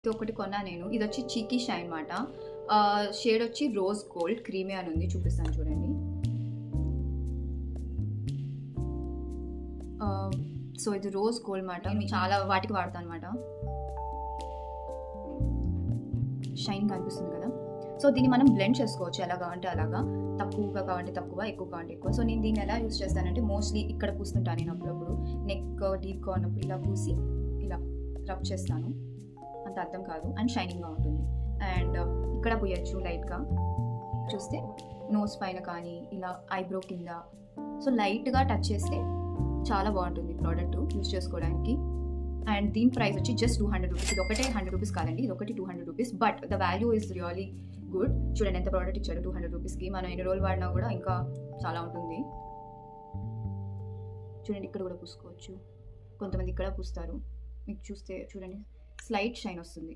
ఇది ఒకటి కొన్నా నేను. ఇది వచ్చి చీకీ షైన్ మాట. షేడ్ వచ్చి రోజ్ గోల్డ్ క్రీమీ అని ఉంది, చూపిస్తాను చూడండి. సో ఇది రోజ్ గోల్డ్ మాట. నేను చాలా వాటికి వాడతాను అనమాట. షైన్ కనిపిస్తుంది కదా. సో దీన్ని మనం బ్లెండ్ చేసుకోవచ్చు, ఎలా కావాలంటే అలాగా, తక్కువగా కావాలంటే తక్కువ, ఎక్కువ కావాలంటే ఎక్కువ. సో నేను దీన్ని ఎలా యూస్ చేస్తానంటే మోస్ట్లీ ఇక్కడ పూస్తుంటాను నేను అప్పుడప్పుడు, నెక్ డీప్గా ఉన్నప్పుడు ఇలా పూసి ఇలా రబ్ చేస్తాను, అంత అర్థం కాదు, అండ్ షైనింగ్గా ఉంటుంది. అండ్ ఇక్కడ పూయచ్చు లైట్గా, చూస్తే నోస్ పైన కానీ ఇలా ఐబ్రో కింద. సో లైట్గా టచ్ చేస్తే చాలా బాగుంటుంది ప్రోడక్ట్ యూస్ చేసుకోవడానికి. అండ్ దీని ప్రైస్ వచ్చి జస్ట్ 200 రూపీస్. ఇది ఒకటే 100 రూపీస్ కాదండి, ఇది ఒకటి 200 rupees. But the value is really good. చూడండి ఎంత ప్రోడక్ట్ ఇచ్చారు 200 రూపీస్కి. మనం ఎన్ని రోజులు వాడినా కూడా ఇంకా చాలా ఉంటుంది. చూడండి ఇక్కడ కూడా పూసుకోవచ్చు, కొంతమంది ఇక్కడ పూస్తారు. మీకు చూస్తే చూడండి స్లైట్ షైన్ వస్తుంది.